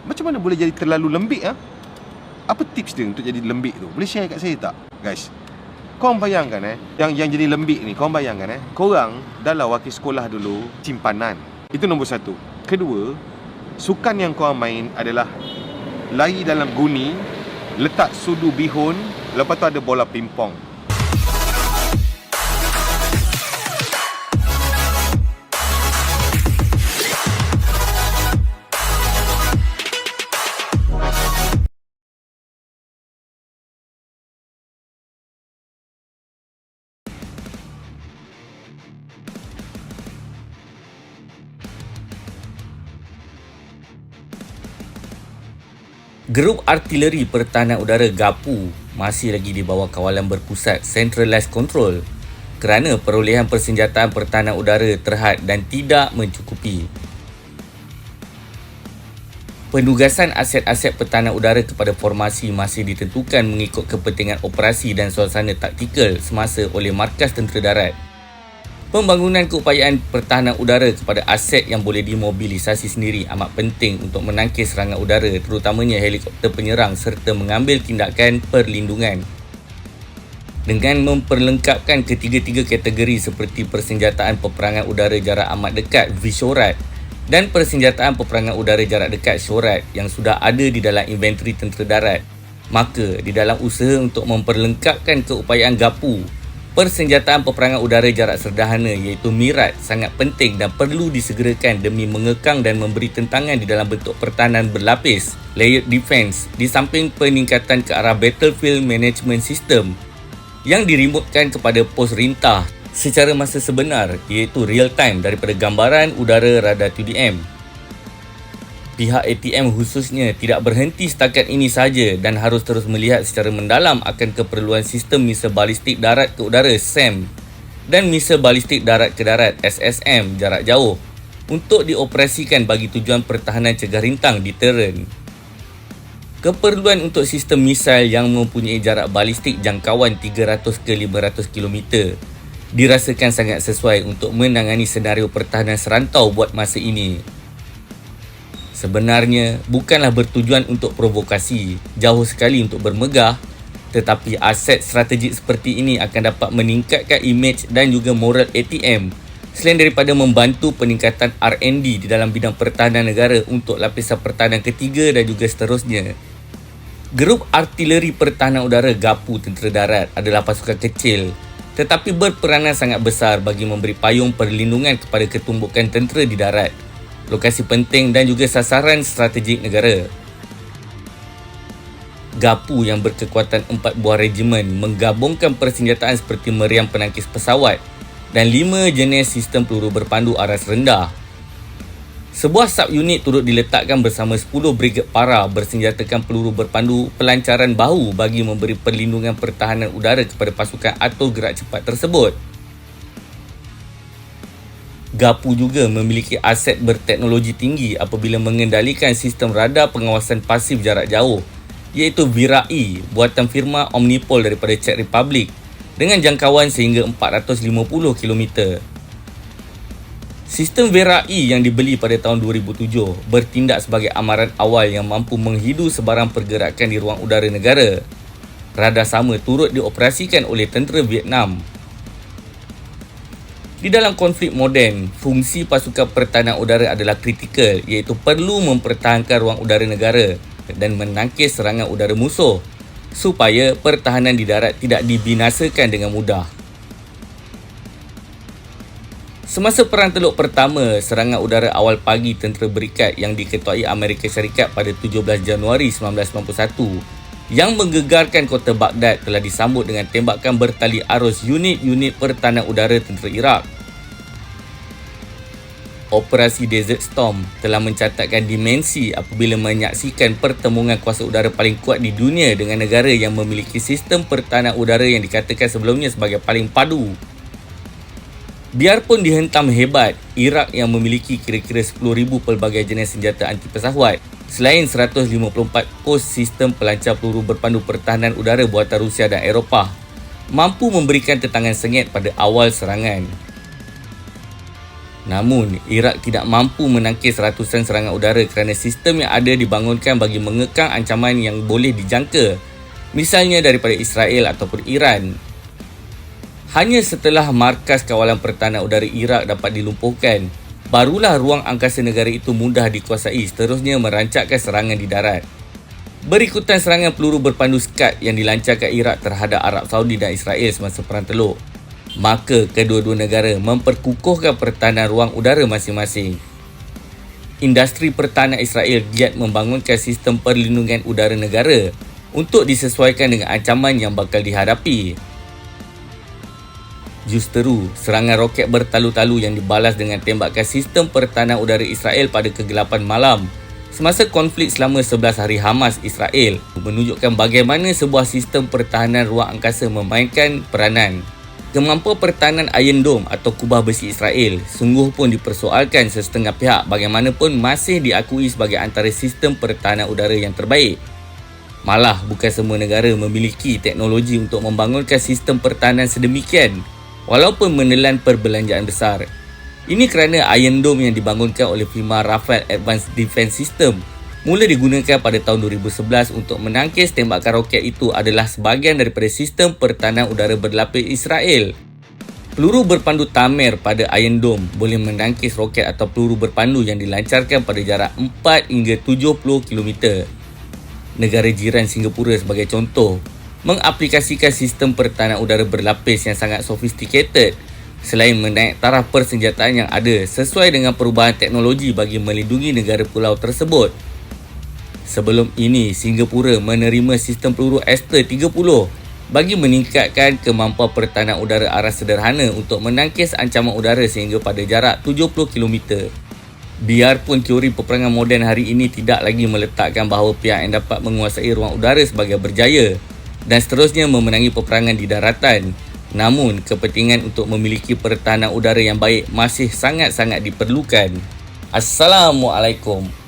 Macam mana boleh jadi terlalu lembik Apa tips dia untuk jadi lembik tu? Boleh share kat saya tak, guys? Korang bayangkan yang jadi lembik ni, korang bayangkan korang dalam waktu sekolah dulu simpanan. Itu nombor satu. Kedua, sukan yang korang main adalah lari dalam guni, letak sudu bihun, lepas tu ada bola pimpong. Grup Artileri Pertahanan Udara GAPU masih lagi di bawah kawalan berpusat Centralized Control kerana perolehan persenjataan pertahanan udara terhad dan tidak mencukupi. Penugasan aset-aset pertahanan udara kepada formasi masih ditentukan mengikut kepentingan operasi dan suasana taktikal semasa oleh Markas Tentera Darat. Pembangunan keupayaan pertahanan udara kepada aset yang boleh dimobilisasi sendiri amat penting untuk menangkis serangan udara, terutamanya helikopter penyerang, serta mengambil tindakan perlindungan. Dengan memperlengkapkan ketiga-tiga kategori seperti persenjataan peperangan udara jarak amat dekat VSHORAD dan persenjataan peperangan udara jarak dekat SHORAD yang sudah ada di dalam inventory tentera darat, maka di dalam usaha untuk memperlengkapkan keupayaan GAPU, persenjataan peperangan udara jarak sederhana iaitu MIRAD sangat penting dan perlu disegerakan demi mengekang dan memberi tentangan di dalam bentuk pertahanan berlapis, layered defense, di samping peningkatan ke arah battlefield management system yang dirimutkan kepada pos rintah secara masa sebenar iaitu real time daripada gambaran udara radar TDM. Pihak ATM khususnya tidak berhenti setakat ini sahaja dan harus terus melihat secara mendalam akan keperluan sistem misal balistik darat ke udara SAM dan misal balistik darat ke darat SSM jarak jauh untuk dioperasikan bagi tujuan pertahanan cegah rintang deterrent. Keperluan untuk sistem misal yang mempunyai jarak balistik jangkauan 300 ke 500 km dirasakan sangat sesuai untuk menangani senario pertahanan serantau buat masa ini. Sebenarnya bukanlah bertujuan untuk provokasi, jauh sekali untuk bermegah, tetapi aset strategik seperti ini akan dapat meningkatkan imej dan juga moral ATM selain daripada membantu peningkatan R&D di dalam bidang pertahanan negara untuk lapisan pertahanan ketiga dan juga seterusnya. Grup Artileri Pertahanan Udara GAPU Tentera Darat adalah pasukan kecil tetapi berperanan sangat besar bagi memberi payung perlindungan kepada ketumbukan tentera di darat, lokasi penting dan juga sasaran strategik negara. GAPU yang berkekuatan 4 buah regimen menggabungkan persenjataan seperti meriam penangkis pesawat dan 5 jenis sistem peluru berpandu aras rendah. Sebuah subunit turut diletakkan bersama 10 brigade para bersenjatakan peluru berpandu pelancaran bahu bagi memberi perlindungan pertahanan udara kepada pasukan atau gerak cepat tersebut. GAPU juga memiliki aset berteknologi tinggi apabila mengendalikan sistem radar pengawasan pasif jarak jauh iaitu VIRA-E buatan firma Omnipol daripada Czech Republic dengan jangkauan sehingga 450 km. Sistem VIRA-E yang dibeli pada tahun 2007 bertindak sebagai amaran awal yang mampu menghidu sebarang pergerakan di ruang udara negara. Radar sama turut dioperasikan oleh tentera Vietnam. Di dalam konflik moden, fungsi pasukan pertahanan udara adalah kritikal iaitu perlu mempertahankan ruang udara negara dan menangkis serangan udara musuh supaya pertahanan di darat tidak dibinasakan dengan mudah. Semasa Perang Teluk Pertama, serangan udara awal pagi tentera berikat yang diketuai Amerika Syarikat pada 17 Januari 1991 yang menggegarkan kota Baghdad telah disambut dengan tembakan bertali arus unit-unit pertahanan udara tentera Iraq. Operasi Desert Storm telah mencatatkan dimensi apabila menyaksikan pertemuan kuasa udara paling kuat di dunia dengan negara yang memiliki sistem pertahanan udara yang dikatakan sebelumnya sebagai paling padu. Biarpun dihentam hebat, Iraq yang memiliki kira-kira 10,000 pelbagai jenis senjata anti pesawat, selain 154 pos sistem pelancar peluru berpandu pertahanan udara buatan Rusia dan Eropah, mampu memberikan tentangan sengit pada awal serangan. Namun, Iraq tidak mampu menangkis ratusan serangan udara kerana sistem yang ada dibangunkan bagi mengekang ancaman yang boleh dijangka, misalnya daripada Israel ataupun Iran. Hanya setelah markas kawalan pertahanan udara Iraq dapat dilumpuhkan, barulah ruang angkasa negara itu mudah dikuasai seterusnya merancangkan serangan di darat. Berikutan serangan peluru berpandu Scud yang dilancarkan Iraq terhadap Arab Saudi dan Israel semasa Perang Teluk, maka kedua-dua negara memperkukuhkan pertahanan ruang udara masing-masing. Industri pertahanan Israel giat membangunkan sistem perlindungan udara negara untuk disesuaikan dengan ancaman yang bakal dihadapi. Justeru, serangan roket bertalu-talu yang dibalas dengan tembakan sistem pertahanan udara Israel pada kegelapan malam semasa konflik selama 11 hari Hamas Israel menunjukkan bagaimana sebuah sistem pertahanan ruang angkasa memainkan peranan. Kemampuan pertahanan Iron Dome atau kubah besi Israel sungguh pun dipersoalkan sesetengah pihak, bagaimanapun masih diakui sebagai antara sistem pertahanan udara yang terbaik. Malah bukan semua negara memiliki teknologi untuk membangunkan sistem pertahanan sedemikian, walaupun menelan perbelanjaan besar. Ini kerana Iron Dome yang dibangunkan oleh firma Rafael Advanced Defense System mula digunakan pada tahun 2011 untuk menangkis tembakan roket itu adalah sebahagian daripada sistem pertahanan udara berlapis Israel. Peluru berpandu Tamer pada Iron Dome boleh menangkis roket atau peluru berpandu yang dilancarkan pada jarak 4 hingga 70 km. Negara jiran Singapura sebagai contoh mengaplikasikan sistem pertahanan udara berlapis yang sangat sophisticated selain menaik taraf persenjataan yang ada sesuai dengan perubahan teknologi bagi melindungi negara pulau tersebut. Sebelum ini, Singapura menerima sistem peluru Aster-30 bagi meningkatkan kemampuan pertahanan udara aras sederhana untuk menangkis ancaman udara sehingga pada jarak 70 km. Biarpun teori peperangan moden hari ini tidak lagi meletakkan bahawa pihak yang dapat menguasai ruang udara sebagai berjaya dan seterusnya memenangi peperangan di daratan, namun kepentingan untuk memiliki pertahanan udara yang baik masih sangat-sangat diperlukan. Assalamualaikum.